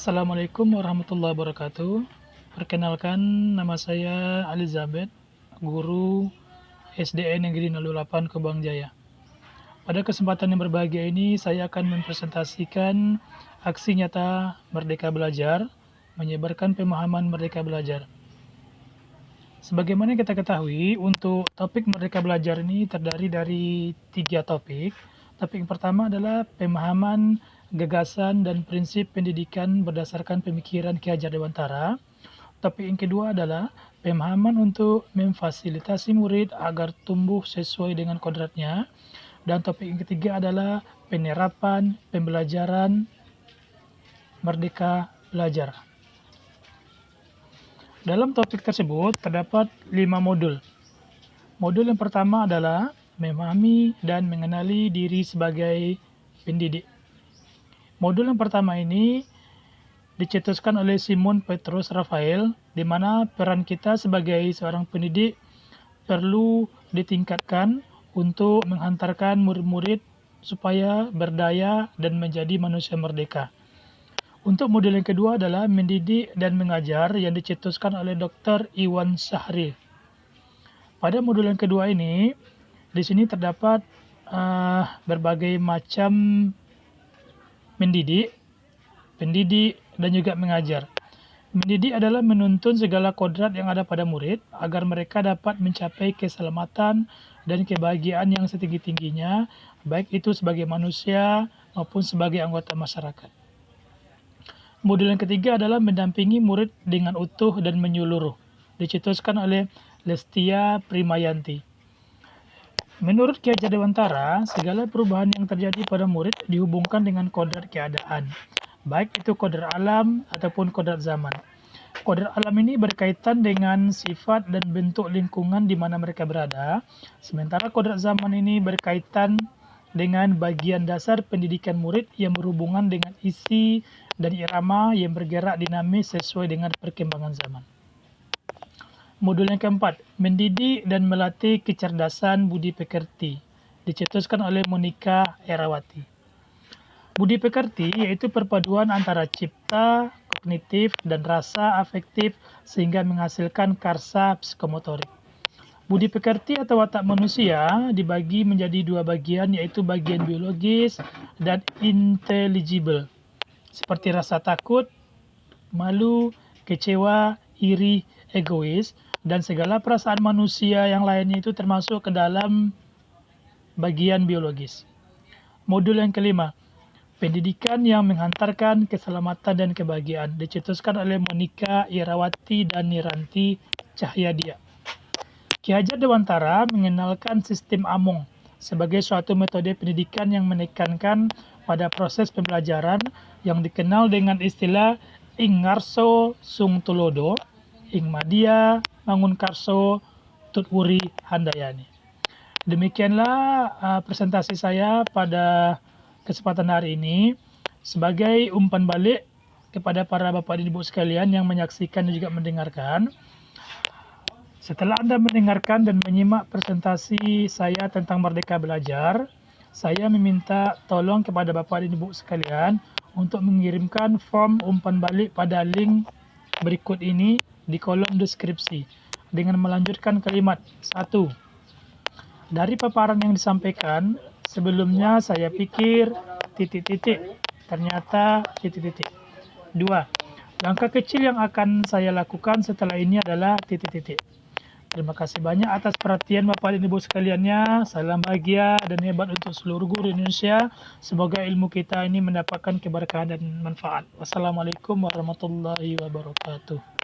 Assalamualaikum warahmatullahi wabarakatuh. Perkenalkan, nama saya Elizabeth, guru SDN Negeri 08 Kebang Jaya. Pada kesempatan yang berbahagia ini, saya akan mempresentasikan aksi nyata Merdeka Belajar, menyebarkan pemahaman Merdeka Belajar. Sebagaimana kita ketahui, untuk topik Merdeka Belajar ini terdiri dari 3 topik. Topik yang pertama adalah pemahaman, gagasan, dan prinsip pendidikan berdasarkan pemikiran Ki Hajar Dewantara. Topik yang kedua adalah pemahaman untuk memfasilitasi murid agar tumbuh sesuai dengan kodratnya. Dan topik yang ketiga adalah penerapan pembelajaran Merdeka Belajar. Dalam topik tersebut terdapat 5 modul. Modul yang pertama adalah memahami dan mengenali diri sebagai pendidik. Modul yang pertama ini dicetuskan oleh Simon Petrus Raphael, di mana peran kita sebagai seorang pendidik perlu ditingkatkan untuk menghantarkan murid-murid supaya berdaya dan menjadi manusia merdeka. Untuk modul yang kedua adalah mendidik dan mengajar yang dicetuskan oleh Dr. Iwan Syahri. Pada modul yang kedua ini, di sini terdapat berbagai macam mendidik, pendidik, dan juga mengajar. Mendidik adalah menuntun segala kodrat yang ada pada murid agar mereka dapat mencapai keselamatan dan kebahagiaan yang setinggi-tingginya, baik itu sebagai manusia maupun sebagai anggota masyarakat. Modul yang ketiga adalah mendampingi murid dengan utuh dan menyeluruh, dicetuskan oleh Lestia Primayanti. Menurut Ki Hajar Dewantara, segala perubahan yang terjadi pada murid dihubungkan dengan kodrat keadaan, baik itu kodrat alam ataupun kodrat zaman. Kodrat alam ini berkaitan dengan sifat dan bentuk lingkungan di mana mereka berada, sementara kodrat zaman ini berkaitan dengan bagian dasar pendidikan murid yang berhubungan dengan isi dan irama yang bergerak dinamis sesuai dengan perkembangan zaman. Modul yang keempat, mendidik dan melatih kecerdasan budi pekerti, dicetuskan oleh Monika Erawati. Budi pekerti yaitu perpaduan antara cipta, kognitif, dan rasa afektif sehingga menghasilkan karsa psikomotorik. Budi pekerti atau watak manusia dibagi menjadi 2 bagian, yaitu bagian biologis dan intelligible, seperti rasa takut, malu, kecewa, iri, egois, dan segala perasaan manusia yang lainnya itu termasuk ke dalam bagian biologis. Modul yang kelima, pendidikan yang menghantarkan keselamatan dan kebahagiaan, dicetuskan oleh Monika Irawati dan Niranti Cahyadia. Ki Hajar Dewantara mengenalkan sistem Among sebagai suatu metode pendidikan yang menekankan pada proses pembelajaran yang dikenal dengan istilah ing ngarso sung tulodo, ing madia mangun karso tutwuri handayani. Demikianlah presentasi saya pada kesempatan hari ini sebagai umpan balik kepada para bapak dan ibu sekalian yang menyaksikan dan juga mendengarkan. Setelah Anda mendengarkan dan menyimak presentasi saya tentang Merdeka Belajar, saya meminta tolong kepada bapak dan ibu sekalian untuk mengirimkan form umpan balik pada link berikut ini di kolom deskripsi dengan melanjutkan kalimat 1. Dari paparan yang disampaikan, sebelumnya saya pikir ternyata 2. Langkah kecil yang akan saya lakukan setelah ini adalah Terima kasih banyak atas perhatian Bapak dan Ibu sekaliannya. Salam bahagia dan hebat untuk seluruh guru Indonesia. Semoga ilmu kita ini mendapatkan keberkahan dan manfaat. Wassalamualaikum warahmatullahi wabarakatuh.